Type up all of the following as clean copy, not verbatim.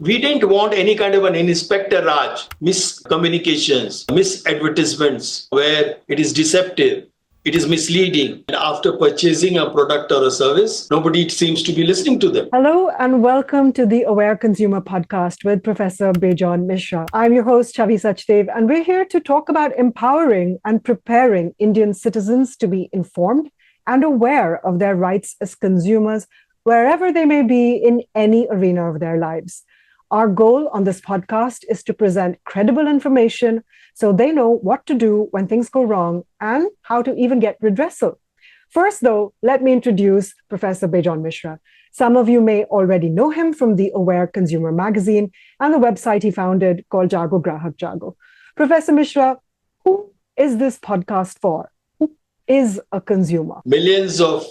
We didn't want any kind of an Inspector Raj, miscommunications, misadvertisements where it is deceptive. It is misleading. And after purchasing a product or a service, nobody seems to be listening to them. Hello and welcome to the Aware Consumer Podcast with Professor Bejon Misra. I'm your host, Chavi Sachdev, and we're here to talk about empowering and preparing Indian citizens to be informed and aware of their rights as consumers, wherever they may be in any arena of their lives. Our goal on this podcast is to present credible information so they know what to do when things go wrong and how to even get redressal. First, though, let me introduce Professor Bejon Misra. Some of you may already know him from the Aware Consumer magazine and the website he founded called Jago Grahak Jago. Professor Misra, who is this podcast for? Who is a consumer? Millions of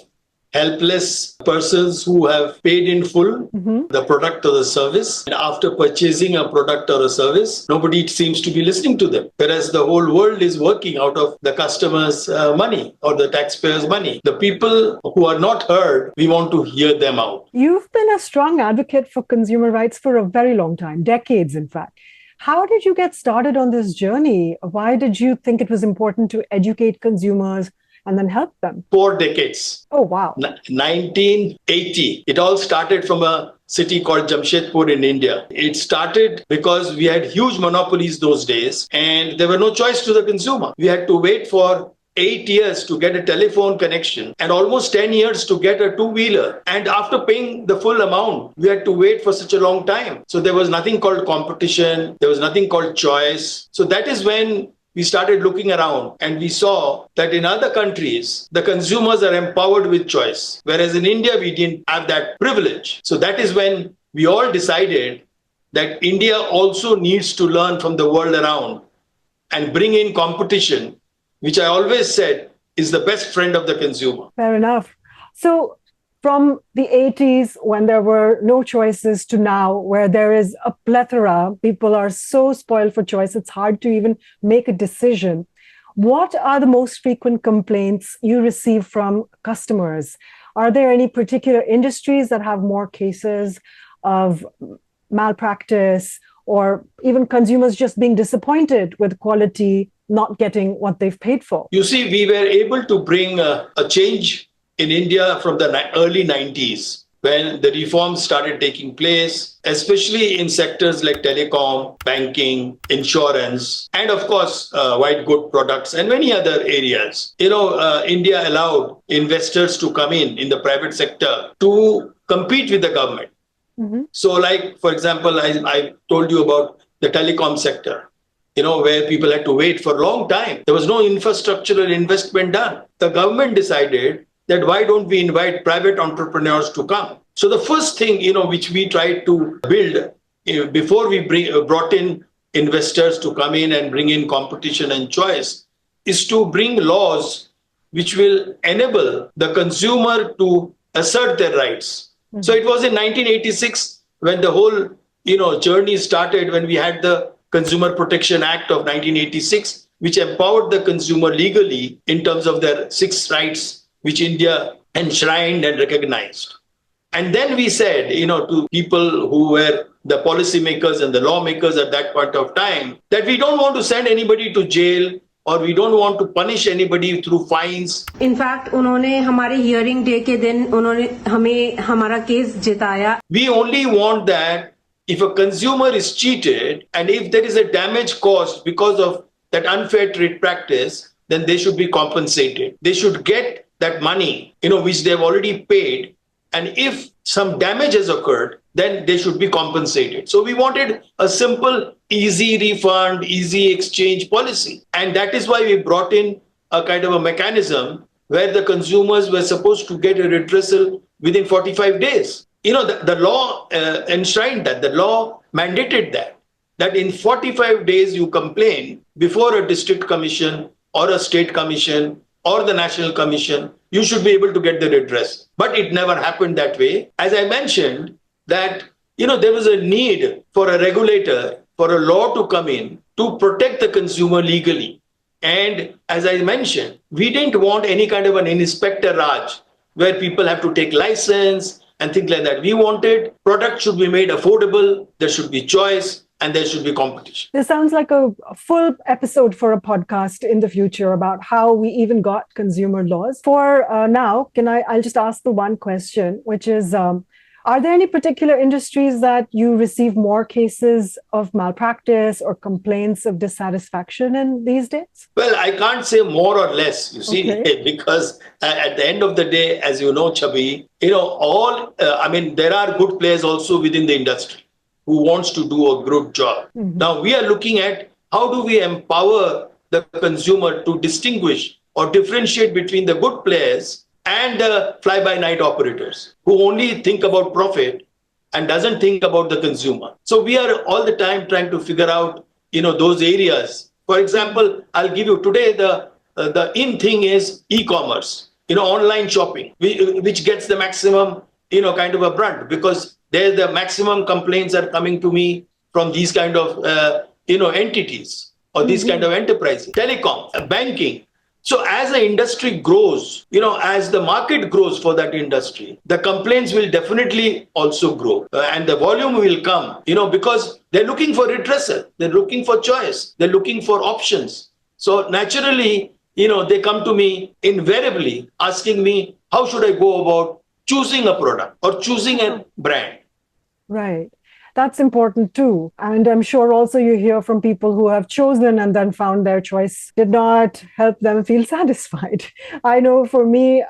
helpless persons who have paid in full the product or the service. And after purchasing a product or a service, nobody seems to be listening to them. Whereas the whole world is working out of the customer's money or the taxpayer's money. The people who are not heard, we want to hear them out. You've been a strong advocate for consumer rights for a very long time, decades, in fact. How did you get started on this journey? Why did you think it was important to educate consumers and then help them? 4 decades. Oh, wow. 1980. It all started from a city called Jamshedpur in India. It started because we had huge monopolies those days and there were no choice to the consumer. We had to wait for 8 years to get a telephone connection and almost 10 years to get a two-wheeler. And after paying the full amount, we had to wait for such a long time. So there was nothing called competition. There was nothing called choice. So that is when we started looking around and we saw that in other countries, the consumers are empowered with choice. Whereas in India, we didn't have that privilege. So that is when we all decided that India also needs to learn from the world around and bring in competition, which I always said is the best friend of the consumer. Fair enough. So from the 80s, when there were no choices, to now, where there is a plethora, people are so spoiled for choice, it's hard to even make a decision. What are the most frequent complaints you receive from customers? Are there any particular industries that have more cases of malpractice or even consumers just being disappointed with quality, not getting what they've paid for? You see, we were able to bring a change in India from the early 90s, when the reforms started taking place, especially in sectors like telecom, banking, insurance, and of course, white good products and many other areas. India allowed investors to come in the private sector to compete with the government. So like, for example, I told you about the telecom sector, where people had to wait for a long time. There was no infrastructural investment done. The government decided that why don't we invite private entrepreneurs to come? So the first thing, which we tried to build before we brought in investors to come in and bring in competition and choice is to bring laws which will enable the consumer to assert their rights. So it was in 1986 when the whole, journey started, when we had the Consumer Protection Act of 1986, which empowered the consumer legally in terms of their 6 rights, which India enshrined and recognized. And then we said, to people who were the policymakers and the lawmakers at that point of time, that we don't want to send anybody to jail or we don't want to punish anybody through fines. In fact, उन्होंने हमारे hearing day के दिन उन्होंने हमें हमारा case जिताया. We only want that if a consumer is cheated and if there is a damage caused because of that unfair trade practice, then they should be compensated. They should get that money, which they've already paid. And if some damage has occurred, then they should be compensated. So we wanted a simple, easy refund, easy exchange policy. And that is why we brought in a kind of a mechanism where the consumers were supposed to get a redressal within 45 days. The law enshrined that, the law mandated that in 45 days you complain before a district commission or a state commission or the national commission, you should be able to get the redress. But it never happened that way. As I mentioned, that there was a need for a regulator, for a law to come in to protect the consumer legally. And as I mentioned, we didn't want any kind of an Inspector Raj where people have to take license, and things like that. We wanted product should be made affordable, there should be choice, and there should be competition. This sounds like a full episode for a podcast in the future about how we even got consumer laws. For now, I'll just ask the one question, which is, are there any particular industries that you receive more cases of malpractice or complaints of dissatisfaction in these days? Well, I can't say more or less, you see, Okay. because at the end of the day, as you know, Chabi, there are good players also within the industry who wants to do a good job. Mm-hmm. Now, we are looking at how do we empower the consumer to distinguish or differentiate between the good players and the fly-by-night operators who only think about profit and doesn't think about the consumer. So we are all the time trying to figure out, those areas. For example, I'll give you today the in thing is e-commerce, online shopping, which gets the maximum, kind of a brunt because there the maximum complaints are coming to me from these kind of, entities or these kind of enterprises, telecom, banking. So as the industry grows, as the market grows for that industry, the complaints will definitely also grow and the volume will come, because they're looking for redressal, they're looking for choice, they're looking for options. So naturally, they come to me invariably asking me, how should I go about choosing a product or choosing a brand? Right. That's important too. And I'm sure also you hear from people who have chosen and then found their choice did not help them feel satisfied. I know for me,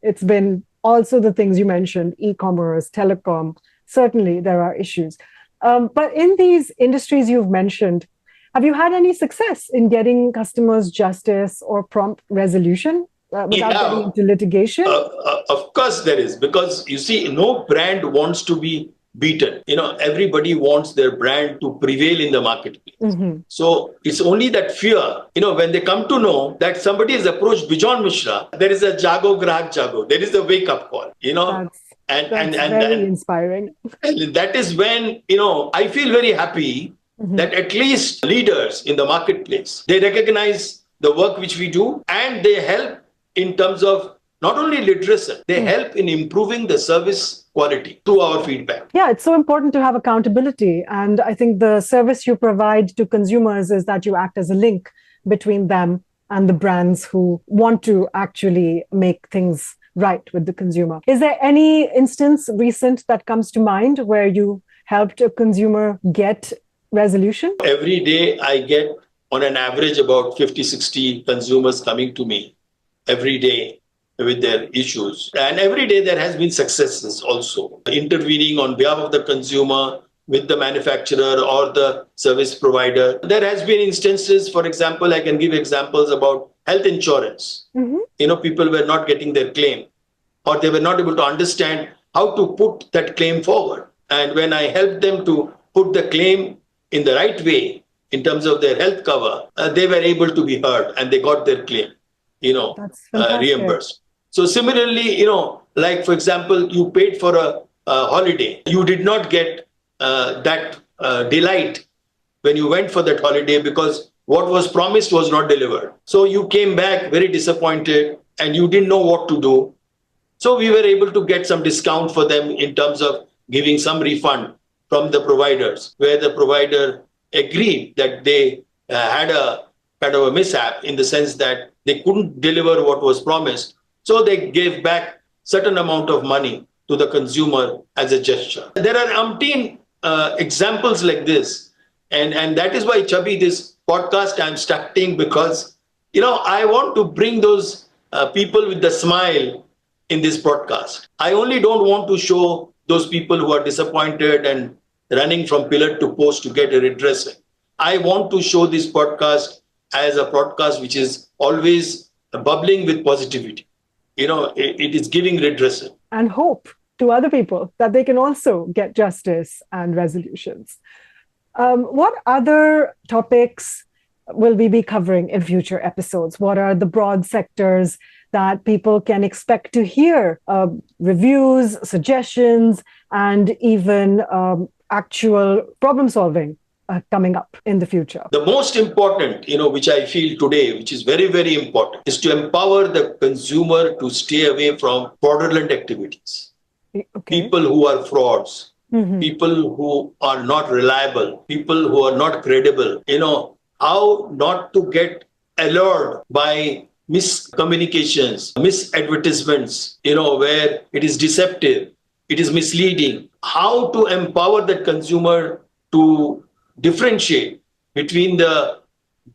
it's been also the things you mentioned, e-commerce, telecom. Certainly there are issues. But in these industries you've mentioned, have you had any success in getting customers justice or prompt resolution without getting into litigation? Of course there is, because you see, no brand wants to be beaten. Everybody wants their brand to prevail in the marketplace. Mm-hmm. So it's only that fear, when they come to know that somebody has approached Bejon Misra, there is a Jago Grahak Jago, there is a wake up call, That's very inspiring. And that is when, I feel very happy that at least leaders in the marketplace, they recognize the work which we do and they help in terms of not only literacy, they help in improving the service quality through our feedback. Yeah, it's so important to have accountability. And I think the service you provide to consumers is that you act as a link between them and the brands who want to actually make things right with the consumer. Is there any instance recent that comes to mind where you helped a consumer get resolution? Every day I get on an average about 50, 60 consumers coming to me every day with their issues. And every day there has been successes also. Intervening on behalf of the consumer with the manufacturer or the service provider. There has been instances, for example, I can give examples about health insurance. Mm-hmm. People were not getting their claim or they were not able to understand how to put that claim forward. And when I helped them to put the claim in the right way in terms of their health cover, they were able to be heard and they got their claim, reimbursed. So similarly, like for example, you paid for a holiday. You did not get that delight when you went for that holiday because what was promised was not delivered. So you came back very disappointed and you didn't know what to do. So we were able to get some discount for them in terms of giving some refund from the providers, where the provider agreed that they had a kind of a mishap in the sense that they couldn't deliver what was promised. So they gave back certain amount of money to the consumer as a gesture. There are umpteen examples like this. And that is why, Chabi, this podcast I'm starting because, I want to bring those people with the smile in this broadcast. I only don't want to show those people who are disappointed and running from pillar to post to get a redressal. I want to show this podcast as a podcast which is always bubbling with positivity. It is giving redressal. And hope to other people that they can also get justice and resolutions. What other topics will we be covering in future episodes? What are the broad sectors that people can expect to hear? Reviews, suggestions, and even actual problem solving coming up in the future? The most important, which I feel today, which is very, very important, is to empower the consumer to stay away from fraudulent activities. Okay. people who are frauds, Mhm. people who are not reliable, people who are not credible, how not to get allured by miscommunications, misadvertisements, where it is deceptive, it is misleading, how to empower that consumer to differentiate between the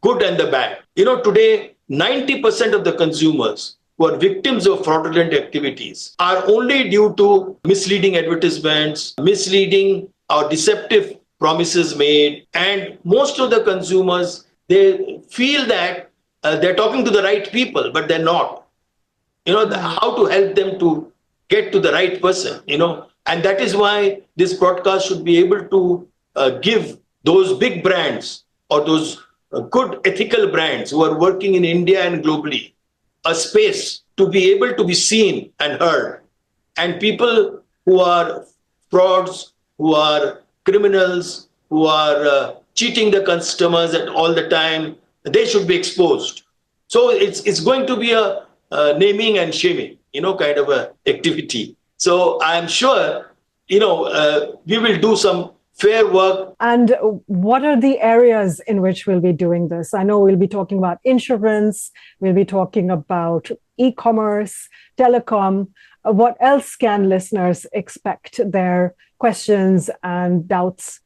good and the bad. Today, 90% of the consumers who are victims of fraudulent activities are only due to misleading advertisements, misleading or deceptive promises made. And most of the consumers, they feel that they're talking to the right people, but they're not. Right. How to help them to get to the right person, and that is why this broadcast should be able to give those big brands or those good ethical brands who are working in India and globally a space to be able to be seen and heard. And people who are frauds, who are criminals, who are cheating the customers at all the time, they should be exposed. So it's going to be a naming and shaming, kind of a activity. So I'm sure, we will do some fair work. And what are the areas in which we'll be doing this? I know we'll be talking about insurance, we'll be talking about e-commerce, telecom. What else can listeners expect their questions and doubts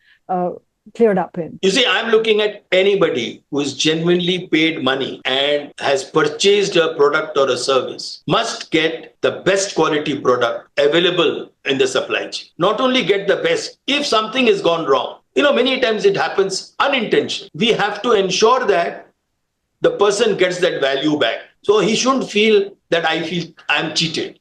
cleared up in? You see, I'm looking at anybody who is genuinely paid money and has purchased a product or a service must get the best quality product available in the supply chain. Not only get the best, if something has gone wrong, many times it happens unintentionally. We have to ensure that the person gets that value back. So he shouldn't feel that I feel I'm cheated.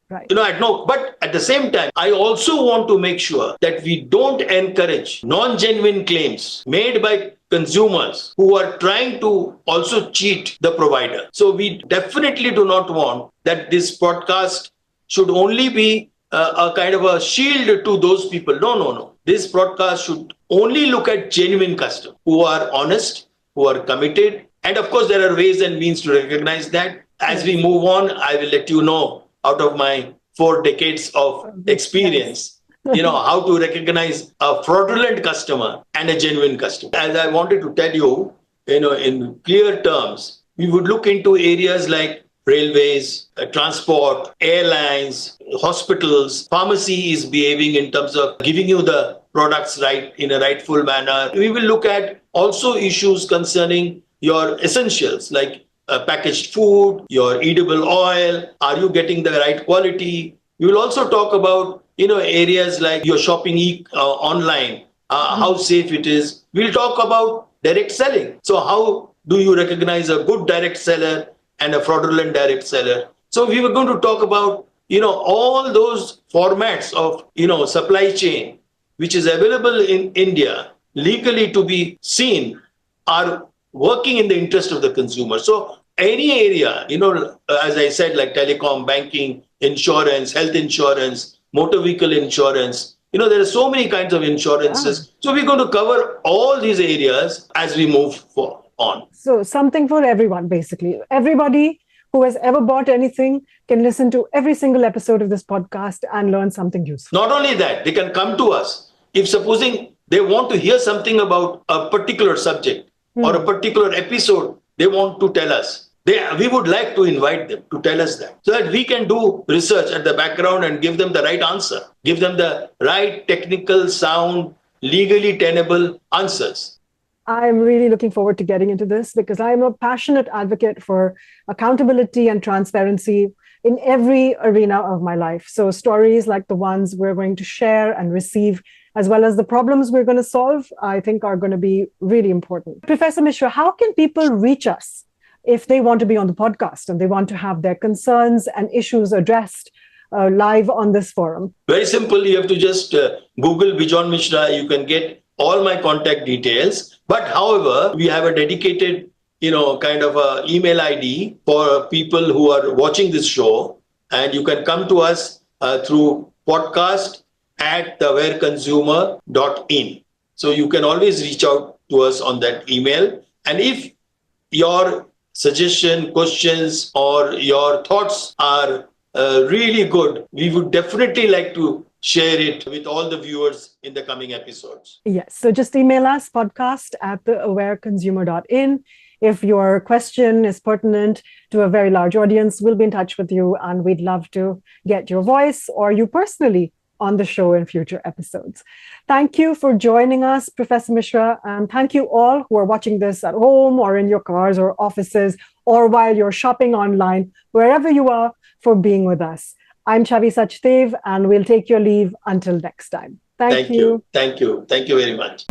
Right. But at the same time, I also want to make sure that we don't encourage non-genuine claims made by consumers who are trying to also cheat the provider. So we definitely do not want that this podcast should only be a kind of a shield to those people. No. This broadcast should only look at genuine customers who are honest, who are committed. And of course, there are ways and means to recognize that. As we move on, I will let you know out of my 4 decades of experience, how to recognize a fraudulent customer and a genuine customer. As I wanted to tell you, in clear terms, we would look into areas like railways, transport, airlines, hospitals. Pharmacy is behaving in terms of giving you the products right in a rightful manner. We will look at also issues concerning your essentials like packaged food, your edible oil. Are you getting the right quality? We will also talk about areas like your shopping online, how safe it is. We'll talk about direct selling. So how do you recognize a good direct seller and a fraudulent direct seller? So we were going to talk about all those formats of supply chain which is available in India legally to be seen are working in the interest of the consumer. So any area, as I said, like telecom, banking, insurance, health insurance, motor vehicle insurance, there are so many kinds of insurances. Yeah. So we're going to cover all these areas as we move on. So something for everyone, basically. Everybody who has ever bought anything can listen to every single episode of this podcast and learn something useful. Not only that, they can come to us. If supposing they want to hear something about a particular subject or a particular episode, they want to tell us. We would like to invite them to tell us that so that we can do research at the background and give them the right answer, give them the right technical, sound, legally tenable answers. I'm really looking forward to getting into this because I'm a passionate advocate for accountability and transparency in every arena of my life. So stories like the ones we're going to share and receive, as well as the problems we're going to solve, I think are going to be really important. Professor Misra, how can people reach us if they want to be on the podcast and they want to have their concerns and issues addressed live on this forum? Very simple. You have to just Google Bejon Misra. You can get all my contact details. But however, we have a dedicated, kind of a email ID for people who are watching this show. And you can come to us through podcast@theawareconsumer.in. So you can always reach out to us on that email. And if your suggestion, questions, or your thoughts are really good. We would definitely like to share it with all the viewers in the coming episodes. Yes. So just email us podcast@theawareconsumer.in. If your question is pertinent to a very large audience, we'll be in touch with you, and we'd love to get your voice or you personally on the show in future episodes. Thank you for joining us, Professor Misra, and thank you all who are watching this at home or in your cars or offices or while you're shopping online, wherever you are, for being with us. I'm Chavi Sachdev, and we'll take your leave until next time. Thank you. Thank you. Thank you very much.